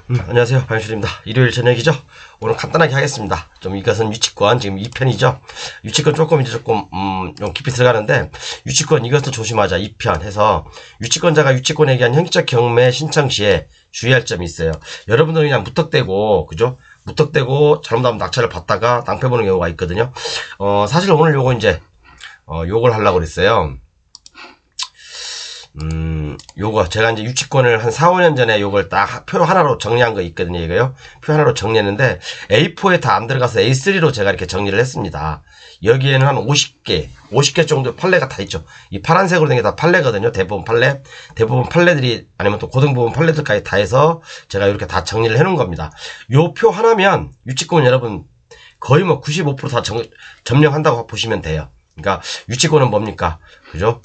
안녕하세요. 반갑습니다. 일요일 저녁이죠? 오늘 간단하게 하겠습니다. 이것은 유치권, 지금 2편이죠? 유치권 조금 좀 깊이 들어가는데, 유치권 이것도 조심하자. 2편 해서, 유치권자가 유치권에 대한 형식적 경매 신청 시에 주의할 점이 있어요. 여러분들은 그냥 무턱대고, 그죠? 무턱대고 잘못하면 낙찰을 받다가 낭패 보는 경우가 있거든요. 사실 오늘 요걸 하려고 그랬어요. 요거 제가 이제 유치권을 한 4, 5년 전에 요걸 딱 표 하나로 정리한 거 있거든요. 이거요. 표 하나로 정리했는데 A4에 다 안 들어가서 A3로 제가 이렇게 정리를 했습니다. 여기에는 한 50개 정도 판례가 다 있죠. 이 파란색으로 된 게 다 판례거든요. 대부분 판례들이 아니면 또 고등 부분 판례들까지 다 해서 제가 이렇게 다 정리를 해 놓은 겁니다. 요 표 하나면 유치권 여러분 거의 뭐 95% 다 점령한다고 보시면 돼요. 그러니까 유치권은 뭡니까? 그죠?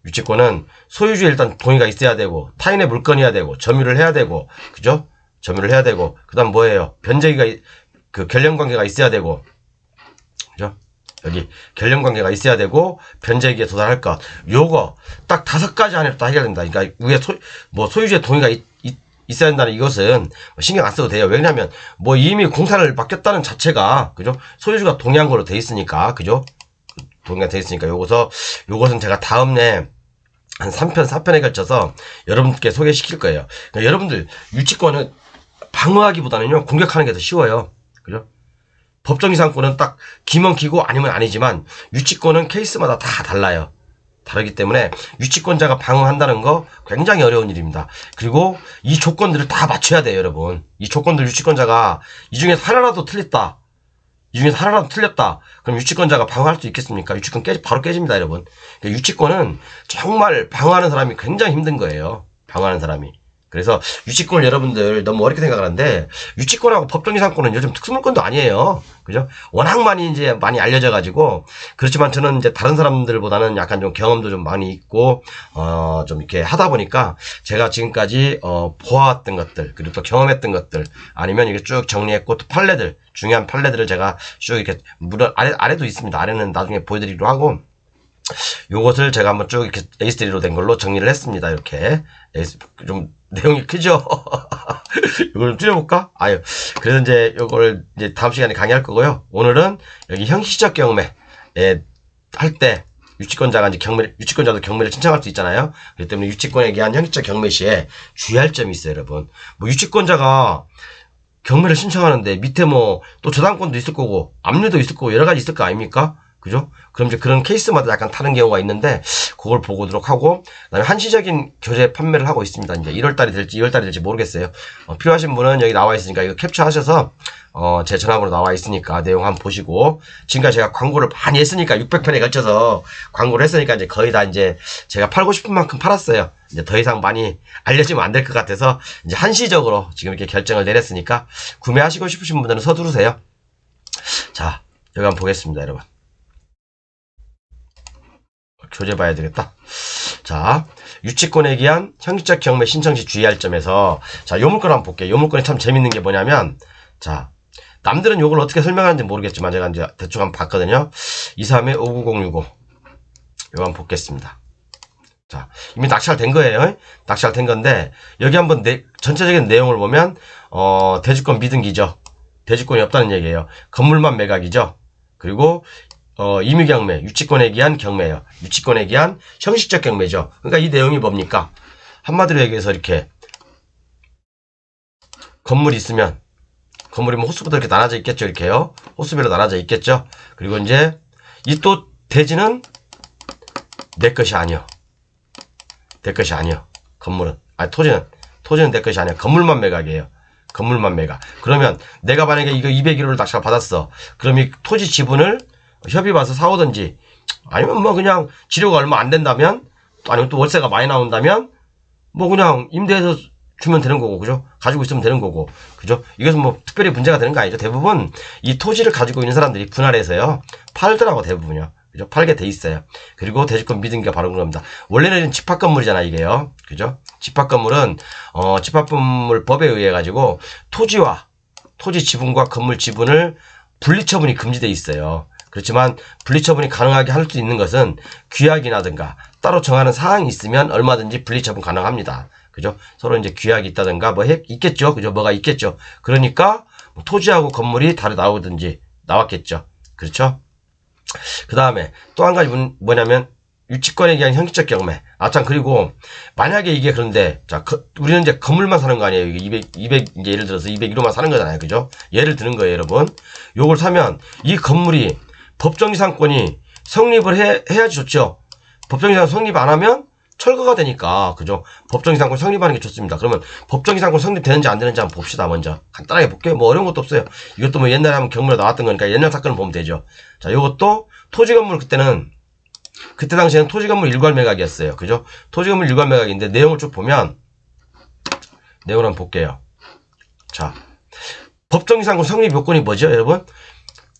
유치권은 소유주에 일단 동의가 있어야 되고, 타인의 물건이어야 되고, 점유를 해야 되고, 그죠? 점유를 해야 되고, 그 다음 뭐예요? 변제기가, 결련관계가 있어야 되고, 그죠? 여기, 결련관계가 있어야 되고, 변제기에 도달할 것. 요거, 딱 5가지 안에 다 해결된다. 그러니까, 위에 소유주의 동의가 있어야 된다는 이것은 신경 안 써도 돼요. 왜냐면, 이미 공사를 맡겼다는 자체가, 그죠? 소유주가 동의한 걸로 돼 있으니까, 그죠? 동의가 돼 있으니까, 요것은 제가 다음에, 한 3편, 4편에 걸쳐서 여러분께 소개시킬 거예요. 그러니까 여러분들 유치권은 방어하기보다는요, 공격하는 게 더 쉬워요. 그죠? 법정이상권은 딱 기면 기고 아니면 아니지만 유치권은 케이스마다 다 달라요. 다르기 때문에 유치권자가 방어한다는 거 굉장히 어려운 일입니다. 그리고 이 조건들을 다 맞춰야 돼요, 여러분. 이 조건들 유치권자가 이 중에서 하나라도 틀렸다. 그럼 유치권자가 방어할 수 있겠습니까? 유치권 바로 깨집니다, 여러분. 그러니까 유치권은 정말 방어하는 사람이 굉장히 힘든 거예요. 방어하는 사람이. 그래서 유치권을 여러분들 너무 어렵게 생각하는데, 유치권하고 법정이상권은 요즘 특수물권도 아니에요. 그죠? 워낙 많이 알려져가지고, 그렇지만 저는 이제 다른 사람들보다는 약간 좀 경험도 좀 많이 있고, 좀 이렇게 하다 보니까, 제가 지금까지, 보아왔던 것들, 그리고 또 경험했던 것들, 아니면 이게 쭉 정리했고, 또 중요한 판례들을 제가 쭉 이렇게, 물론 아래도 있습니다. 아래는 나중에 보여드리기로 하고, 요것을 제가 한번 쭉 이렇게 A3로 된 걸로 정리를 했습니다. 이렇게. 좀, 내용이 크죠? 이걸 좀 줄여볼까? 그래서 이제 요걸 이제 다음 시간에 강의할 거고요. 오늘은 여기 형식적 경매, 할 때, 유치권자도 경매를 신청할 수 있잖아요. 그렇기 때문에 유치권에 대한 형식적 경매 시에 주의할 점이 있어요, 여러분. 유치권자가 경매를 신청하는데 밑에 또 저당권도 있을 거고, 압류도 있을 거고, 여러 가지 있을 거 아닙니까? 그죠? 그럼 이제 그런 케이스마다 약간 다른 경우가 있는데, 그걸 보도록 하고, 그 다음에 한시적인 교재 판매를 하고 있습니다. 이제 1월달이 될지 2월달이 될지 모르겠어요. 필요하신 분은 여기 나와 있으니까 이거 캡처하셔서, 제 전화번호 나와 있으니까 내용 한번 보시고, 지금까지 제가 광고를 많이 했으니까, 600편에 걸쳐서 광고를 했으니까 이제 거의 다 이제 제가 팔고 싶은 만큼 팔았어요. 이제 더 이상 많이 알려지면 안 될 것 같아서, 이제 한시적으로 지금 이렇게 결정을 내렸으니까, 구매하시고 싶으신 분들은 서두르세요. 자, 여기 한번 보겠습니다, 여러분. 교재 봐야 되겠다. 자, 유치권에 기한 형식적 경매 신청 시 주의할 점에서, 자, 요 물건 한번 볼게요. 요 물건이 참 재밌는 게 뭐냐면, 자, 남들은 요걸 어떻게 설명하는지 모르겠지만 제가 이제 대충 한번 봤거든요. 231-59065. 요거 한번 보겠습니다. 자, 이미 낙찰된 거예요. 낙찰된 건데, 여기 한번 전체적인 내용을 보면, 대주권 미등기죠. 대주권이 없다는 얘기예요. 건물만 매각이죠. 그리고 임의경매, 유치권에 기한 경매예요. 유치권에 기한 형식적 경매죠. 그러니까 이 내용이 뭡니까? 한마디로 얘기해서 이렇게 건물이 있으면 건물이 호수부터 이렇게 나눠져 있겠죠. 이렇게요. 호수별로 나눠져 있겠죠. 그리고 이제 이 또 대지는 내 것이 아니요. 내 것이 아니요. 건물은 토지는 내 것이 아니야. 건물만 매각이에요. 건물만 매각. 그러면 내가 만약에 이거 200kg를 낙찰 받았어. 그럼 이 토지 지분을 협의 봐서 사오든지, 아니면 그냥 지료가 얼마 안 된다면, 아니면 또 월세가 많이 나온다면, 그냥 임대해서 주면 되는 거고, 그죠? 가지고 있으면 되는 거고, 그죠? 이것은 특별히 문제가 되는 거 아니죠? 대부분 이 토지를 가지고 있는 사람들이 분할해서요, 팔더라고, 대부분요. 그죠? 팔게 돼 있어요. 그리고 대주권 미등기가 바로 그런 겁니다. 원래는 집합 건물이잖아, 이게요. 그죠? 집합 건물은, 집합건물법에 의해 가지고, 토지 지분과 건물 지분을 분리처분이 금지돼 있어요. 그렇지만 분리처분이 가능하게 할 수 있는 것은 규약이라든가 따로 정하는 사항이 있으면 얼마든지 분리처분 가능합니다. 그죠? 서로 이제 규약이 있다든가 뭐 있겠죠. 그죠? 뭐가 있겠죠. 그러니까 뭐 토지하고 건물이 다르 나오든지 나왔겠죠. 그렇죠? 그 다음에 또 한 가지 뭐냐면 유치권에 대한 형식적 경매. 참, 그리고, 만약에 이게 그런데, 자, 우리는 이제 건물만 사는 거 아니에요. 이게 200, 이제 예를 들어서 201호만 사는 거잖아요. 그죠? 예를 드는 거예요, 여러분. 요걸 사면, 이 건물이 법정지상권이 성립을 해야지 좋죠. 법정지상권 성립 안 하면 철거가 되니까, 그죠? 법정지상권 성립하는 게 좋습니다. 그러면 법정지상권 성립되는지 안 되는지 한번 봅시다, 먼저. 간단하게 볼게요. 뭐 어려운 것도 없어요. 이것도 뭐 옛날에 한번 경무에 나왔던 거니까 옛날 사건을 보면 되죠. 자, 요것도 토지 건물 그때 당시에는 토지건물 일괄 매각이었어요. 그죠? 토지건물 일괄 매각인데 내용을 쭉 보면 내용을 한번 볼게요. 자, 법정지상권 성립 요건이 뭐죠, 여러분?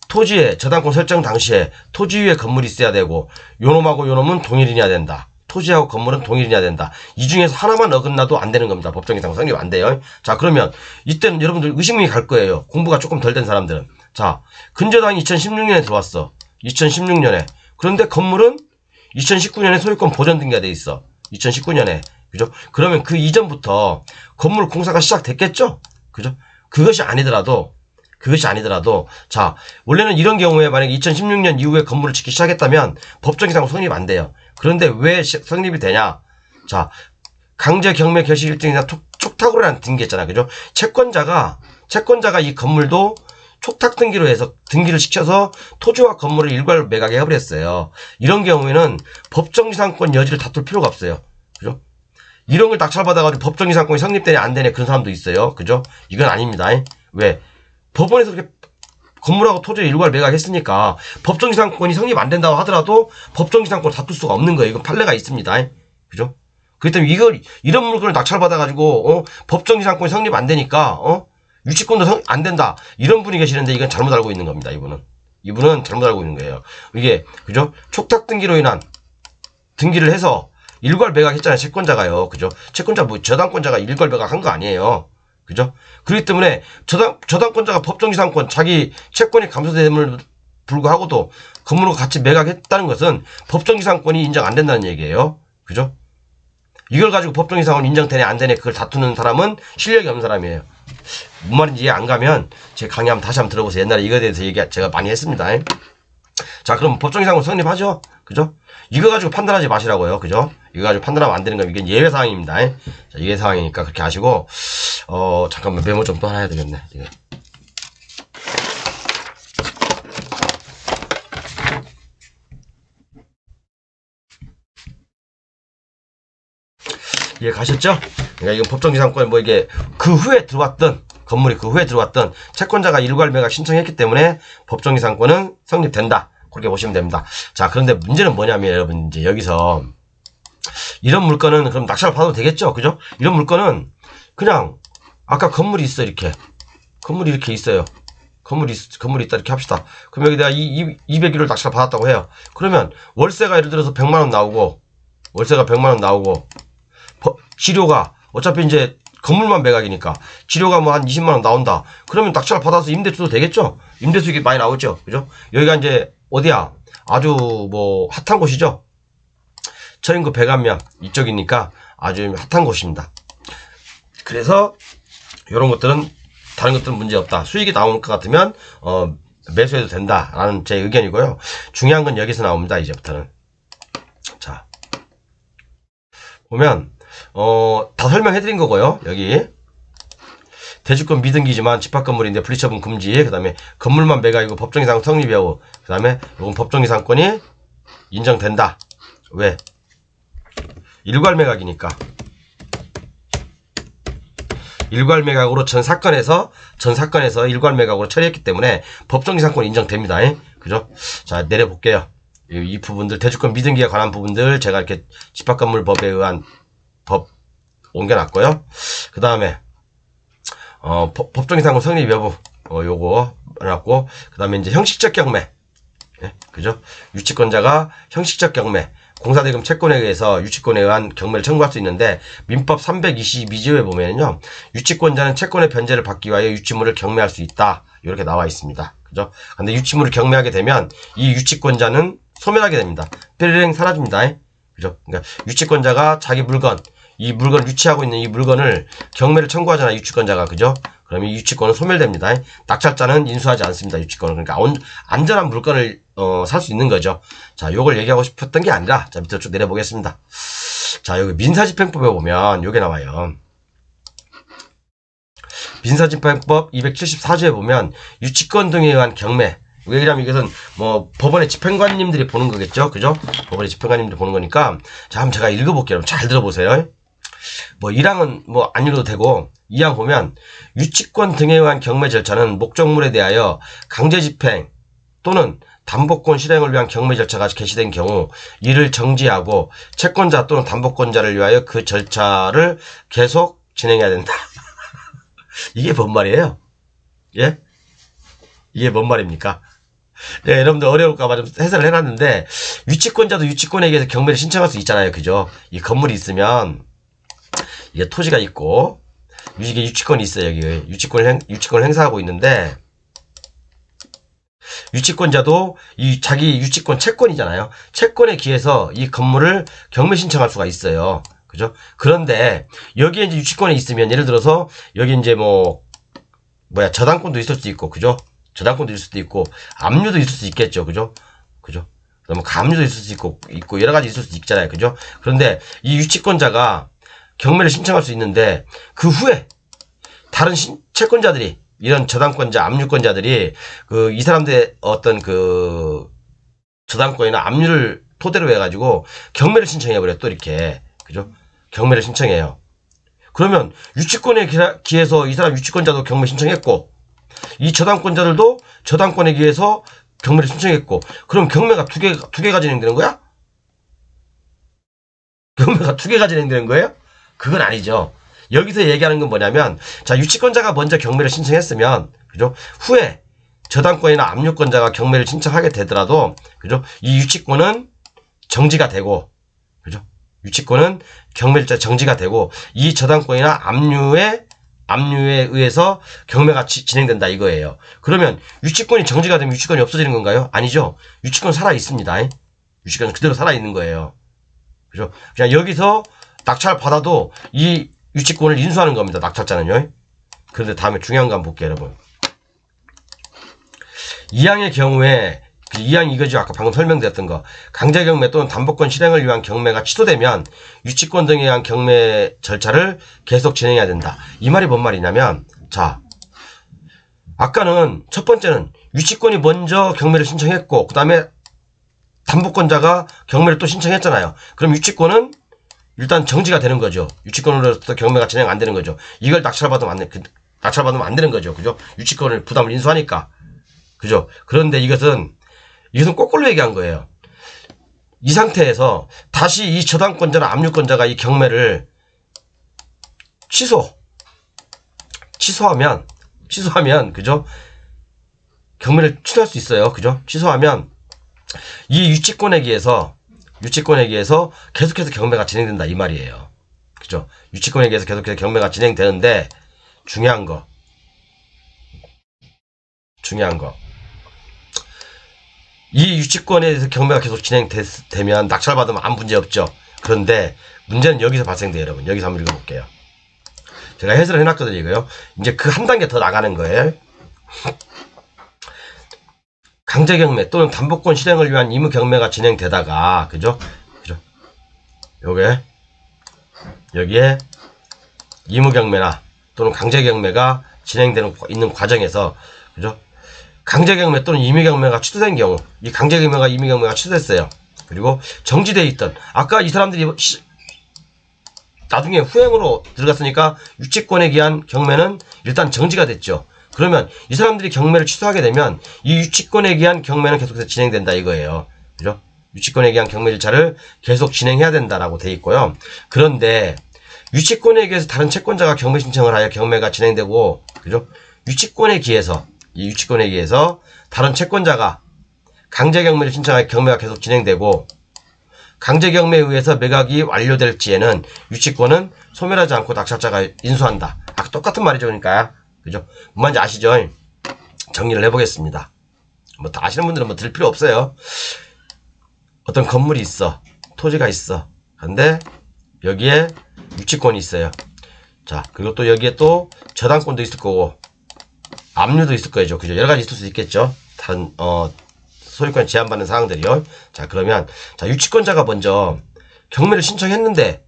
토지의 저당권 설정 당시에 토지 위에 건물이 있어야 되고 요놈하고 요놈은 동일이어야 된다. 토지하고 건물은 동일이어야 된다. 이 중에서 하나만 어긋나도 안 되는 겁니다. 법정지상권 성립 안 돼요. 자, 그러면 이때는 여러분들 의심이 갈 거예요. 공부가 조금 덜 된 사람들은. 자, 근저당이 2016년에 들어왔어. 2016년에. 그런데 건물은 2019년에 소유권 보전 등기가 돼 있어. 2019년에. 그죠? 그러면 그 이전부터 건물 공사가 시작됐겠죠? 그죠? 그것이 아니더라도, 자, 원래는 이런 경우에 만약에 2016년 이후에 건물을 짓기 시작했다면 법정지상권 성립 안 돼요. 그런데 왜 성립이 되냐? 자, 강제 경매 결식 일등이나 촉탁으로라는 등기 있잖아. 그죠? 채권자가 이 건물도 촉탁 등기로 해서 등기를 시켜서 토지와 건물을 일괄 매각에 해버렸어요. 이런 경우에는 법정지상권 여지를 다툴 필요가 없어요. 그죠? 이런 걸 낙찰받아가지고 법정지상권이 성립되네 안 되네 그런 사람도 있어요. 그죠? 이건 아닙니다. 왜? 법원에서 그렇게 건물하고 토지를 일괄 매각했으니까 법정지상권이 성립 안 된다고 하더라도 법정지상권을 다툴 수가 없는 거예요. 이건 판례가 있습니다. 그죠? 그렇기 때문에 이런 물건을 낙찰받아가지고 법정지상권이 성립 안 되니까 유치권도 안 된다. 이런 분이 계시는데 이건 잘못 알고 있는 겁니다. 이분은 잘못 알고 있는 거예요. 이게 그죠? 촉탁 등기로 인한 등기를 해서 일괄 매각했잖아요. 채권자가요. 그죠? 채권자 저당권자가 일괄 매각한 거 아니에요. 그죠? 그렇기 때문에 저당권자가 법정지상권 자기 채권이 감소됨을 불구하고도 건물과 같이 매각했다는 것은 법정지상권이 인정 안 된다는 얘기예요. 그죠? 이걸 가지고 법정지상권 인정되네 안 되네 그걸 다투는 사람은 실력이 없는 사람이에요. 뭔 말인지 이해 안 가면 제 강의 다시 한번 들어보세요. 옛날에 이거에 대해서 제가 많이 했습니다. 자, 그럼 법정지상권 성립하죠? 그죠? 이거 가지고 판단하지 마시라고요. 그죠? 이거 가지고 판단하면 안 되는 건 이게 예외 사항입니다. 자, 예외 사항이니까 그렇게 하시고 잠깐만 메모 좀 또 하나 해야 되겠네. 이게. 이해 가셨죠? 그러니까 이건 법정지상권 이게 그 후에 들어왔던 건물이 그 후에 들어왔던 채권자가 일괄 매각 신청했기 때문에 법정지상권은 성립된다. 그렇게 보시면 됩니다. 자, 그런데 문제는 뭐냐면 여러분 이제 여기서 이런 물건은 그럼 낙찰을 받아도 되겠죠? 그죠? 이런 물건은 그냥 아까 건물이 있어 이렇게 건물이 이렇게 있어요. 건물이 있다 이렇게 합시다. 그럼 여기 내가 201호를 낙찰 받았다고 해요. 그러면 월세가 예를 들어서 100만원 나오고 월세가 100만원 나오고 지료가 어차피 이제 건물만 매각이니까 지료가 뭐 한 20만원 나온다. 그러면 낙찰을 받아서 임대 줘도 되겠죠? 임대 수익이 많이 나오죠. 그죠? 여기가 이제 어디야? 아주 뭐 핫한 곳이죠. 처인구 백안면 이쪽이니까 아주 핫한 곳입니다. 그래서 이런 것들은 다른 것들은 문제 없다. 수익이 나오는 것 같으면 매수해도 된다라는 제 의견이고요. 중요한 건 여기서 나옵니다. 이제부터는. 자, 보면 다 설명해드린 거고요. 여기 대주권 미등기지만 집합건물인데 분리처분 금지. 그 다음에 건물만 매각이고 법정이상 성립이하고 그 다음에 이건 법정이상권이 인정된다. 왜? 일괄 매각이니까. 일괄 매각으로 전 사건에서 일괄 매각으로 처리했기 때문에 법정이상권 인정됩니다. 그죠? 자, 내려볼게요. 이 부분들 대주권 미등기에 관한 부분들 제가 이렇게 집합건물법에 의한 법 옮겨놨고요. 그 다음에 법정이상권 성립 여부 요거 해놨고 그 다음에 이제 형식적 경매 그죠? 유치권자가 형식적 경매 공사대금 채권에 의해서 유치권에 의한 경매를 청구할 수 있는데 민법 322조에 보면요 유치권자는 채권의 변제를 받기 위하여 유치물을 경매할 수 있다 이렇게 나와 있습니다. 그죠? 근데 유치물을 경매하게 되면 이 유치권자는 소멸하게 됩니다. 뾰로롱 사라집니다. 그죠? 그러니까 유치권자가 자기 물건 이 물건을 유치하고 있는 이 물건을 경매를 청구하잖아, 유치권자가. 그죠? 그럼 이 유치권은 소멸됩니다. 낙찰자는 인수하지 않습니다, 유치권은. 그러니까 안전한 물건을 살 수 있는 거죠. 자, 요걸 얘기하고 싶었던 게 아니라, 자, 밑으로 쭉 내려보겠습니다. 자, 여기 민사집행법에 보면 요게 나와요. 민사집행법 274조에 보면 유치권 등에 의한 경매. 왜냐면 이것은 뭐 법원의 집행관님들이 보는 거겠죠, 그죠? 법원의 집행관님들이 보는 거니까. 자, 한번 제가 읽어볼게요. 여러분 잘 들어보세요. 뭐 1항은 뭐 안 읽어도 되고 2항 보면 유치권 등에 의한 경매 절차는 목적물에 대하여 강제집행 또는 담보권 실행을 위한 경매 절차가 개시된 경우 이를 정지하고 채권자 또는 담보권자를 위하여 그 절차를 계속 진행해야 된다. 이게 뭔 말이에요? 예? 이게 뭔 말입니까? 네, 여러분들 어려울까봐 좀 해설을 해놨는데, 유치권자도 유치권에 의해서 경매를 신청할 수 있잖아요. 그죠? 이 건물이 있으면, 이게 토지가 있고, 이게 유치권이 있어요. 여기 유치권을 행사하고 있는데, 유치권자도 이 자기 유치권 채권이잖아요. 채권에 기해서 이 건물을 경매 신청할 수가 있어요. 그죠? 그런데 여기에 이제 유치권에 있으면 예를 들어서 여기 이제 저당권도 있을 수도 있고, 그죠? 저당권도 있을 수도 있고, 압류도 있을 수 있겠죠. 그죠? 그죠? 그다음에 감류도 있을 수 있고 여러 가지 있을 수 있잖아요. 그죠? 그런데 이 유치권자가 경매를 신청할 수 있는데 그 후에 다른 채권자들이 이런 저당권자, 압류권자들이 이 사람들의 어떤 저당권이나 압류를 토대로 해가지고 경매를 신청해버려요. 또 이렇게. 그죠? 경매를 신청해요. 그러면 유치권에 기해서 이 사람 유치권자도 경매 신청했고, 이 저당권자들도 저당권에 기해서 경매를 신청했고, 그럼 경매가 두 개가 진행되는 거야? 경매가 두 개가 진행되는 거예요? 그건 아니죠. 여기서 얘기하는 건 뭐냐면, 자, 유치권자가 먼저 경매를 신청했으면, 그죠? 후에 저당권이나 압류권자가 경매를 신청하게 되더라도, 그죠? 이 유치권은 정지가 되고, 그죠? 유치권은 경매일자 정지가 되고, 이 저당권이나 압류에 의해서 경매가 진행된다 이거예요. 그러면 유치권이 정지가 되면 유치권이 없어지는 건가요? 아니죠. 유치권 살아 있습니다. 유치권은 그대로 살아 있는 거예요. 그죠? 그냥 여기서 낙찰 받아도 이 유치권을 인수하는 겁니다. 낙찰자는요. 그런데 다음에 중요한 거 한번 볼게요, 여러분. 2항의 경우에 2항 이거죠. 아까 방금 설명드렸던 거. 강제경매 또는 담보권 실행을 위한 경매가 취소되면 유치권 등에 의한 경매 절차를 계속 진행해야 된다. 이 말이 뭔 말이냐면, 자, 아까는 첫 번째는 유치권이 먼저 경매를 신청했고, 그 다음에 담보권자가 경매를 또 신청했잖아요. 그럼 유치권은 일단 정지가 되는 거죠. 유치권으로서 경매가 진행 안 되는 거죠. 이걸 낙찰받으면 안 되는 거죠. 그죠? 유치권을 부담을 인수하니까. 그죠? 그런데 이것은 거꾸로 얘기한 거예요. 이 상태에서 다시 이 저당권자나 압류권자가 이 경매를 취소하면, 그죠? 경매를 취소할 수 있어요. 그죠? 취소하면 이 유치권에 의해서 계속해서 경매가 진행된다 이 말이에요. 그죠? 유치권에 의해서 계속해서 경매가 진행되는데 중요한 거. 이 유치권에 대해서 경매가 계속 진행되면 낙찰받으면 아무 문제 없죠. 그런데 문제는 여기서 발생돼요, 여러분. 여기서 한번 읽어볼게요. 제가 해설을 해놨거든요, 이거요. 이제 그 한 단계 더 나가는 거예요. 강제경매 또는 담보권 실행을 위한 의무경매가 진행되다가, 그죠? 여기에 의무경매나 또는 강제경매가 있는 과정에서, 그죠? 강제경매 또는 임의경매가 취소된 경우, 이 강제경매가 임의경매가 취소됐어요. 그리고 정지되어 있던, 아까 이 사람들이 나중에 후행으로 들어갔으니까 유치권에 의한 경매는 일단 정지가 됐죠. 그러면 이 사람들이 경매를 취소하게 되면 이 유치권에 의한 경매는 계속해서 진행된다 이거예요. 그죠? 유치권에 의한 경매 절차를 계속 진행해야 된다라고 돼 있고요. 그런데 유치권에 의해서 다른 채권자가 경매 신청을 하여 경매가 진행되고, 그죠? 유치권에 의해서 다른 채권자가 강제경매를 신청하여 경매가 계속 진행되고, 강제경매에 의해서 매각이 완료될지에는 유치권은 소멸하지 않고 낙찰자가 인수한다. 아까 똑같은 말이죠, 그러니까. 그죠? 뭔 말인지 아시죠? 정리를 해보겠습니다. 다 아시는 분들은 들을 필요 없어요. 어떤 건물이 있어. 토지가 있어. 근데 여기에 유치권이 있어요. 자, 그리고 또 여기에 또 저당권도 있을 거고, 압류도 있을 거죠. 그죠? 여러 가지 있을 수 있겠죠. 소유권 제한받는 사항들이요. 자, 그러면, 자, 유치권자가 먼저 경매를 신청했는데,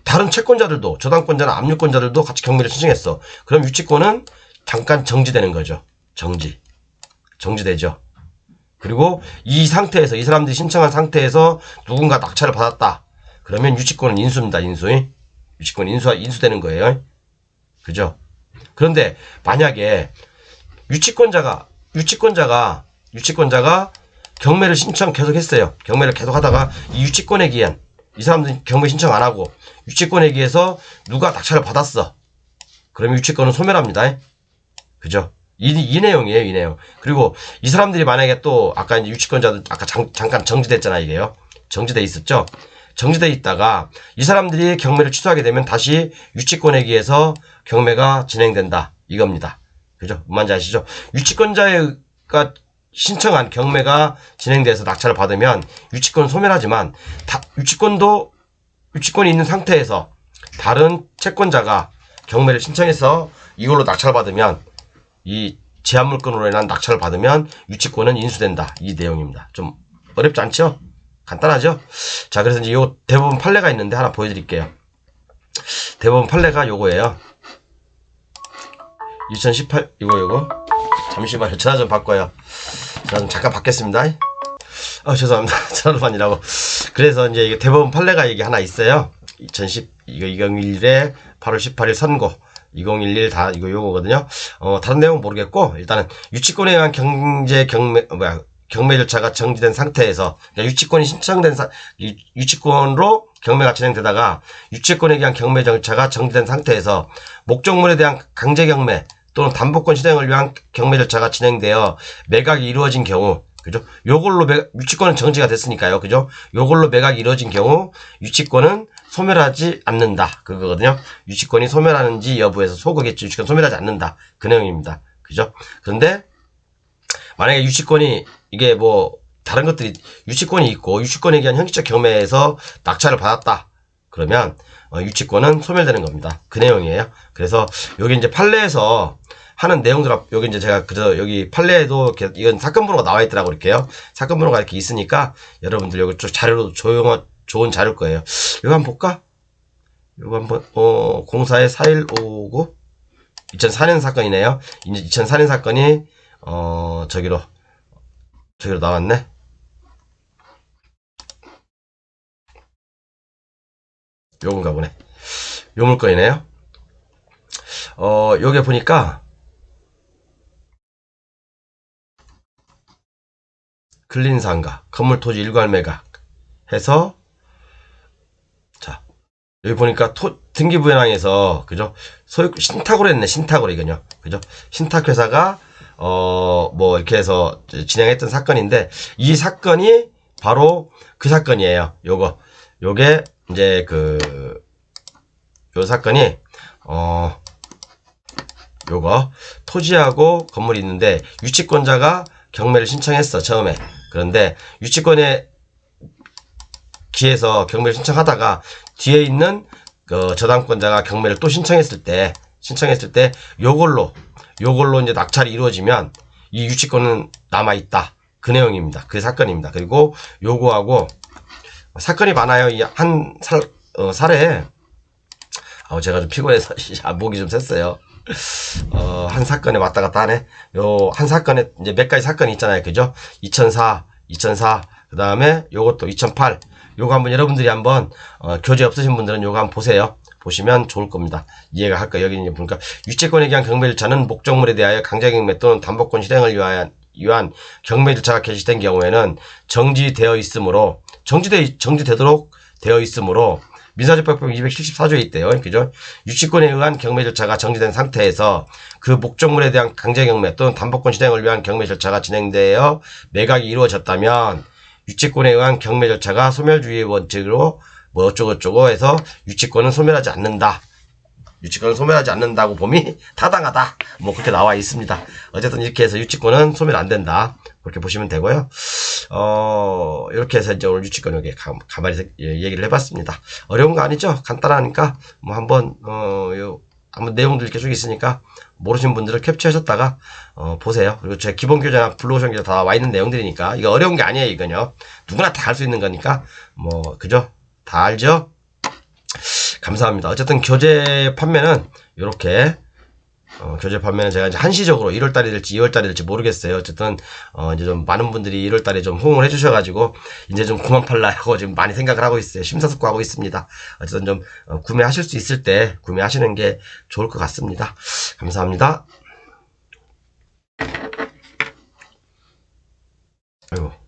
다른 채권자들도, 저당권자나 압류권자들도 같이 경매를 신청했어. 그럼 유치권은 잠깐 정지되는 거죠. 정지되죠. 그리고 이 상태에서, 이 사람들이 신청한 상태에서 누군가 낙찰을 받았다. 그러면 유치권은 인수입니다. 유치권 인수되는 거예요. 그죠? 그런데 만약에 유치권자가 경매를 신청 계속 했어요. 경매를 계속 하다가 이 유치권에 기한, 이 사람들이 경매 신청 안 하고 유치권에 기해서 누가 낙찰을 받았어. 그러면 유치권은 소멸합니다. 그죠? 이 내용이에요, 이 내용. 그리고 이 사람들이 만약에 또 아까 이제 유치권자들 아까 잠깐 정지됐잖아, 이게요. 정지돼 있었죠? 정지돼 있다가 이 사람들이 경매를 취소하게 되면 다시 유치권에 기해서 경매가 진행된다. 이겁니다. 그죠? 뭔지 아시죠? 유치권자가 신청한 경매가 진행돼서 낙찰을 받으면 유치권은 소멸하지만 유치권이 있는 상태에서 다른 채권자가 경매를 신청해서 이걸로 낙찰을 받으면 이 제한물건으로 인한 낙찰을 받으면 유치권은 인수된다. 이 내용입니다. 좀 어렵지 않죠? 간단하죠? 자, 그래서 이제 요 대법원 판례가 있는데 하나 보여드릴게요. 대법원 판례가 요거예요. 2018 이거 잠시만요. 전화 좀 바꿔요. 전화 좀 잠깐 받겠습니다. 죄송합니다. 전화로만이라고. 그래서 이제 이게 대법원 판례가 이게 하나 있어요. 2011에 8월 18일 선고. 2011 요거거든요. 다른 내용은 모르겠고, 일단은 유치권에 의한 경매 절차가 정지된 상태에서, 그러니까 유치권으로 경매가 진행되다가, 유치권에 의한 경매 절차가 정지된 상태에서, 목적물에 대한 강제 경매 또는 담보권 실행을 위한 경매 절차가 진행되어 매각이 이루어진 경우, 그죠? 유치권은 정지가 됐으니까요. 그죠? 요걸로 매각이 이루어진 경우, 유치권은 소멸하지 않는다. 그거거든요. 유치권이 소멸하는지 여부에서 소거겠죠. 유치권 소멸하지 않는다. 그 내용입니다. 그죠? 그런데, 만약에 유치권이, 이게 다른 것들이, 유치권이 있고, 유치권에 의한 형식적 경매에서 낙찰을 받았다. 그러면, 유치권은 소멸되는 겁니다. 그 내용이에요. 그래서, 여기 이제 판례에서 하는 내용들, 여기 이제 제가, 여기 판례에도, 이건 사건 번호가 나와 있더라고, 이렇게요. 사건 번호가 이렇게 있으니까, 여러분들 여기 좀 자료로 좋은 자료일 거예요. 이거 한번 볼까? 이거 한번, 04-4159. 2004년 사건이네요. 이제 2004년 사건이, 저기로 나왔네. 요건가 보네. 요 물건이네요. 요게 보니까, 근린상가, 건물 토지 일괄 매각 해서, 자, 여기 보니까 등기부현황에서, 그죠? 신탁으로 했네, 신탁으로, 이거요. 그죠? 신탁회사가, 이렇게 해서 진행했던 사건인데, 이 사건이 바로 그 사건이에요. 요게, 이제 요 사건이, 토지하고 건물이 있는데, 유치권자가 경매를 신청했어, 처음에. 그런데, 유치권에 기해서 경매를 신청하다가, 뒤에 있는, 저당권자가 경매를 또 신청했을 때, 요걸로 이제 낙찰이 이루어지면, 이 유치권은 남아있다. 그 내용입니다. 그 사건입니다. 그리고 요거하고, 사건이 많아요. 이 사례에, 제가 좀 피곤해서, 목이 좀 샜어요. 한 사건에 왔다 갔다 하네. 한 사건에, 이제 몇 가지 사건이 있잖아요. 그죠? 2004, 그 다음에 요것도 2008. 요거 한번 여러분들이 한번, 교재 없으신 분들은 요거 한번 보세요. 보시면 좋을 겁니다. 이해가 할 거예요. 여기 이제 보니까, 유치권에 기한 경매 절차는 목적물에 대하여 강제 경매 또는 담보권 실행을 위한 경매 절차가 개시된 경우에는 정지되도록 되어 있으므로, 민사재판법 274조에 있대요. 그죠? 유치권에 의한 경매 절차가 정지된 상태에서 그 목적물에 대한 강제 경매 또는 담보권 실행을 위한 경매 절차가 진행되어 매각이 이루어졌다면 유치권에 의한 경매 절차가 소멸주의 원칙으로 어쩌고저쩌고 해서 유치권은 소멸하지 않는다. 유치권을 소멸하지 않는다고 봄이 타당하다. 뭐 그렇게 나와 있습니다. 어쨌든 이렇게 해서 유치권은 소멸 안 된다. 그렇게 보시면 되고요. 이렇게 해서 이제 오늘 유치권 여기 가만히 얘기를 해봤습니다. 어려운 거 아니죠? 간단하니까 뭐 한번 한번 내용들 이렇게 쭉 있으니까 모르신 분들은 캡처하셨다가 보세요. 그리고 제 기본 교재나 블로그 교재 다 와 있는 내용들이니까 이거 어려운 게 아니에요. 이건요. 누구나 다 할 수 있는 거니까 뭐 그죠? 다 알죠? 감사합니다. 어쨌든 교재 판매는 이렇게 교재 판매는 제가 이제 한시적으로 1월달이 될지 2월달이 될지 모르겠어요. 어쨌든 이제 좀 많은 분들이 1월달에 좀 호응을 해주셔가지고 이제 좀 그만 팔라고 지금 많이 생각을 하고 있어요. 심사숙고하고 있습니다. 어쨌든 좀 구매하실 수 있을 때 구매하시는 게 좋을 것 같습니다. 감사합니다. 아이고.